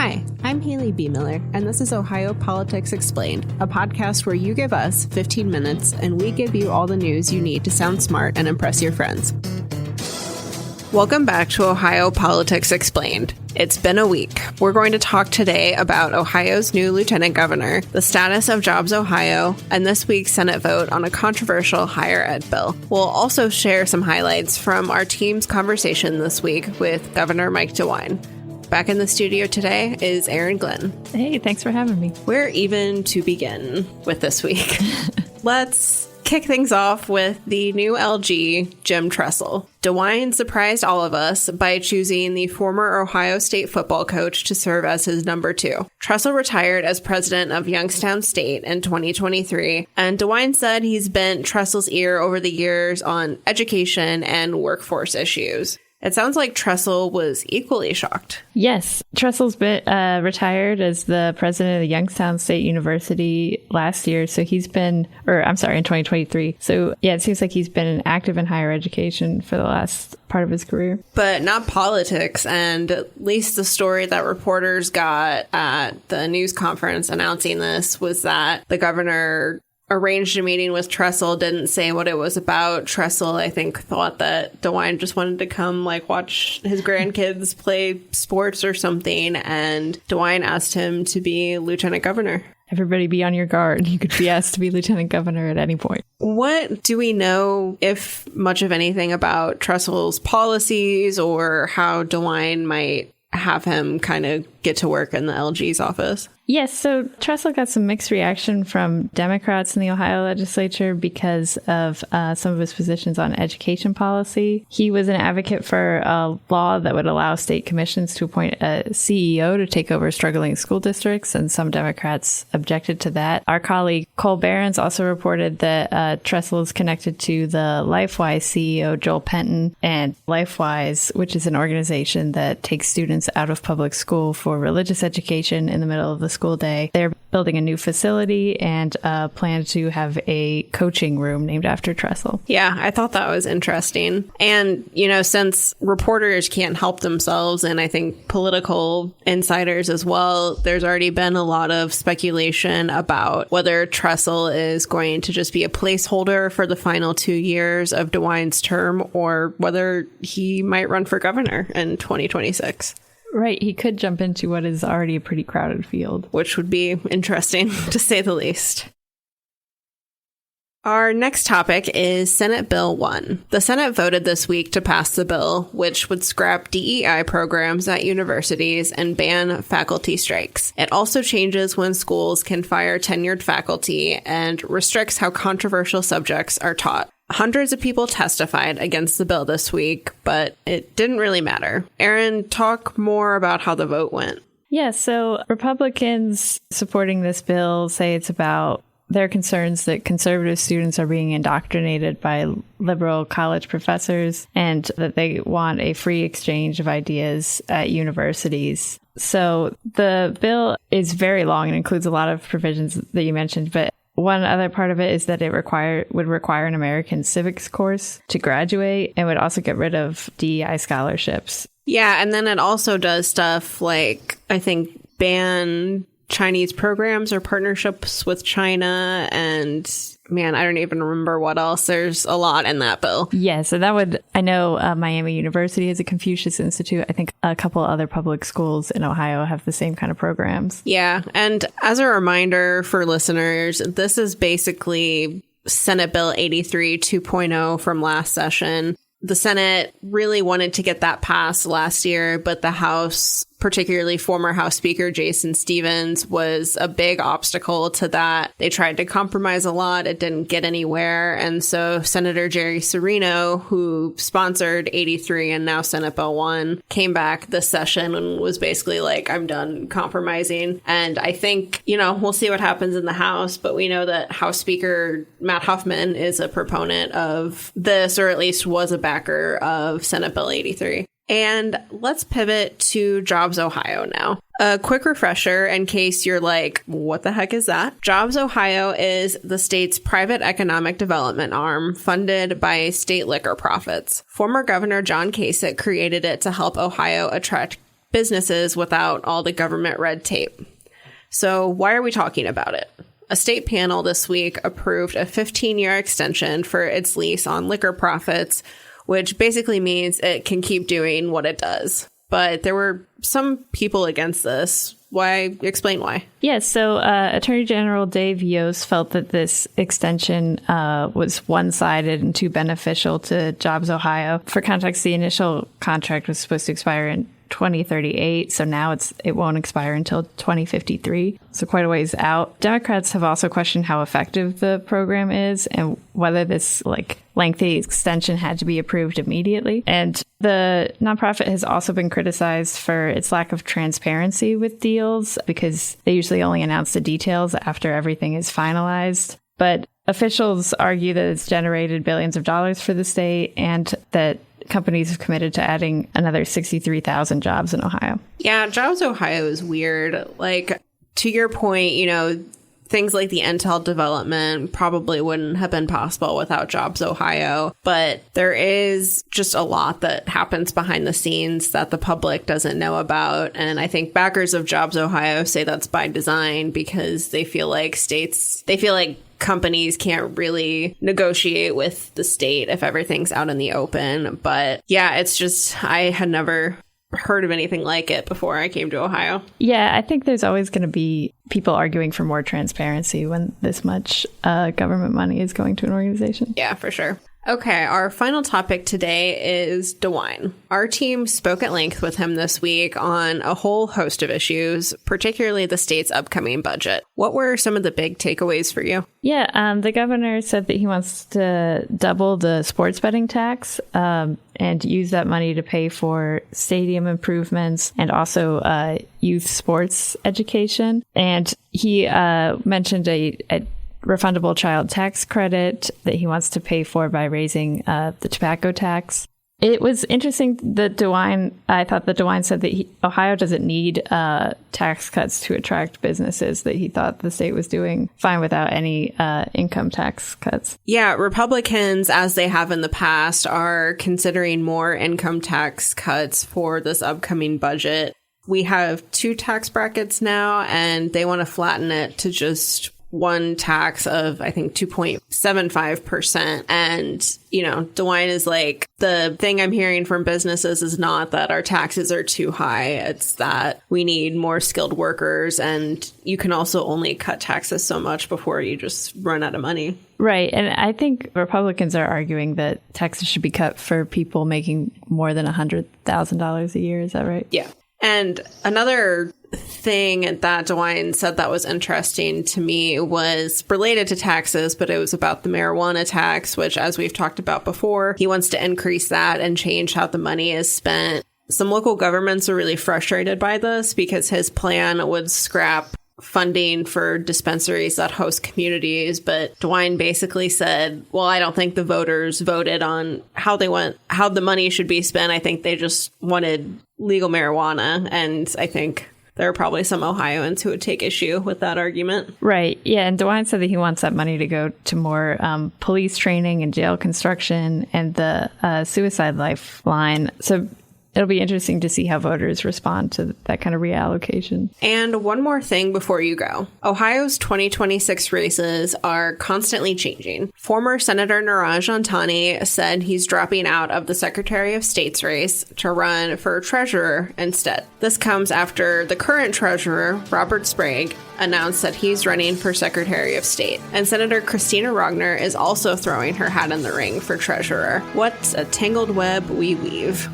Hi, I'm Haley B. Miller, and this is Ohio Politics Explained, a podcast where you give us 15 minutes and we give you all the news you need to sound smart and impress your friends. Welcome back to Ohio Politics Explained. It's been a week. We're going to talk today about Ohio's new lieutenant governor, the status of JobsOhio, and this week's Senate vote on a controversial higher ed bill. We'll also share some highlights from our team's conversation this week with Governor Mike DeWine. Back in the studio today is Erin Glenn. Hey, thanks for having me. Where even to begin with this week? Let's kick things off with the new LG, Jim Tressel. DeWine surprised all of us by choosing the former Ohio State football coach to serve as his number 2. Tressel retired as president of Youngstown State in 2023, and DeWine said he's bent Tressel's ear over the years on education and workforce issues. It sounds like Tressel was equally shocked. Yes, Tressel's been retired as the president of the Youngstown State University last year. So he's been, in 2023. So yeah, it seems like he's been active in higher education for the last part of his career. But not politics. And at least the story that reporters got at the news conference announcing this was that the governor arranged a meeting with Tressel, didn't say what it was about. Tressel, I think, thought that DeWine just wanted to come, watch his grandkids play sports or something, and DeWine asked him to be lieutenant governor. Everybody be on your guard. You could be asked to be lieutenant governor at any point. What do we know, if much of anything, about Tressel's policies or how DeWine might have him kind of get to work in the LG's office? Yes, so Tressel got some mixed reaction from Democrats in the Ohio legislature because of some of his positions on education policy. He was an advocate for a law that would allow state commissions to appoint a CEO to take over struggling school districts, and some Democrats objected to that. Our colleague Cole Behrens also reported that Tressel is connected to the LifeWise CEO Joel Penton, and LifeWise, which is an organization that takes students out of public school for religious education in the middle of the school day. They're building a new facility and plan to have a coaching room named after Tressel. Yeah, I thought that was interesting. And, since reporters can't help themselves, and I think political insiders as well, there's already been a lot of speculation about whether Tressel is going to just be a placeholder for the final 2 years of DeWine's term, or whether he might run for governor in 2026. Right. He could jump into what is already a pretty crowded field, which would be interesting, to say the least. Our next topic is Senate Bill 1. The Senate voted this week to pass the bill, which would scrap DEI programs at universities and ban faculty strikes. It also changes when schools can fire tenured faculty and restricts how controversial subjects are taught. Hundreds of people testified against the bill this week, but it didn't really matter. Erin, talk more about how the vote went. Yeah, so Republicans supporting this bill say it's about their concerns that conservative students are being indoctrinated by liberal college professors, and that they want a free exchange of ideas at universities. So the bill is very long and includes a lot of provisions that you mentioned, but one other part of it is that it would require an American civics course to graduate, and would also get rid of DEI scholarships. Yeah, and then it also does stuff like, I think, ban Chinese programs or partnerships with China, and man, I don't even remember what else. There's a lot in that bill. Yeah, so I know Miami University has a Confucius Institute. I think a couple other public schools in Ohio have the same kind of programs. Yeah, and as a reminder for listeners, this is basically Senate Bill 83 2.0 from last session. The Senate really wanted to get that passed last year, but the House, particularly former House Speaker Jason Stephens, was a big obstacle to that. They tried to compromise a lot. It didn't get anywhere. And so Senator Jerry Serino, who sponsored 83 and now Senate Bill 1, came back this session and was basically like, I'm done compromising. And I think, we'll see what happens in the House, but we know that House Speaker Matt Huffman is a proponent of this, or at least was a backer of Senate Bill 83. And let's pivot to JobsOhio now. A quick refresher in case you're like, what the heck is that? JobsOhio is the state's private economic development arm funded by state liquor profits. Former Governor John Kasich created it to help Ohio attract businesses without all the government red tape. So why are we talking about it? A state panel this week approved a 15-year extension for its lease on liquor profits, which basically means it can keep doing what it does. But there were some people against this. Why? Explain why. Yes. So Attorney General Dave Yost felt that this extension was one-sided and too beneficial to JobsOhio. For context, the initial contract was supposed to expire in 2038. So now it won't expire until 2053. So quite a ways out. Democrats have also questioned how effective the program is and whether this lengthy extension had to be approved immediately. And the nonprofit has also been criticized for its lack of transparency with deals because they usually only announce the details after everything is finalized. But officials argue that it's generated billions of dollars for the state and that companies have committed to adding another 63,000 jobs in Ohio. Yeah, JobsOhio is weird. To your point, things like the Intel development probably wouldn't have been possible without JobsOhio. But there is just a lot that happens behind the scenes that the public doesn't know about. And I think backers of JobsOhio say that's by design because they feel like companies can't really negotiate with the state if everything's out in the open. But yeah, it's just, I had never heard of anything like it before I came to Ohio. Yeah, I think there's always going to be people arguing for more transparency when this much government money is going to an organization. Yeah, for sure. Okay, our final topic today is DeWine. Our team spoke at length with him this week on a whole host of issues, particularly the state's upcoming budget. What were some of the big takeaways for you? Yeah, the governor said that he wants to double the sports betting tax and use that money to pay for stadium improvements and also youth sports education. And he mentioned a refundable child tax credit that he wants to pay for by raising the tobacco tax. It was interesting that I thought that DeWine said that Ohio doesn't need tax cuts to attract businesses, that he thought the state was doing fine without any income tax cuts. Yeah, Republicans, as they have in the past, are considering more income tax cuts for this upcoming budget. We have 2 tax brackets now, and they want to flatten it to just one tax of, I think, 2.75%. And, DeWine is like, the thing I'm hearing from businesses is not that our taxes are too high. It's that we need more skilled workers. And you can also only cut taxes so much before you just run out of money. Right. And I think Republicans are arguing that taxes should be cut for people making more than $100,000 a year. Is that right? Yeah. And another thing that DeWine said that was interesting to me was related to taxes, but it was about the marijuana tax, which, as we've talked about before, he wants to increase that and change how the money is spent. Some local governments are really frustrated by this because his plan would scrap funding for dispensaries that host communities. But DeWine basically said, well, I don't think the voters voted on how the money should be spent. I think they just wanted legal marijuana. And I think there are probably some Ohioans who would take issue with that argument. Right. Yeah. And DeWine said that he wants that money to go to more police training and jail construction and the suicide lifeline. So it'll be interesting to see how voters respond to that kind of reallocation. And one more thing before you go. Ohio's 2026 races are constantly changing. Former Senator Niraj Antani said he's dropping out of the Secretary of State's race to run for treasurer instead. This comes after the current treasurer, Robert Sprague, announced that he's running for Secretary of State. And Senator Christina Rogner is also throwing her hat in the ring for treasurer. What a tangled web we weave.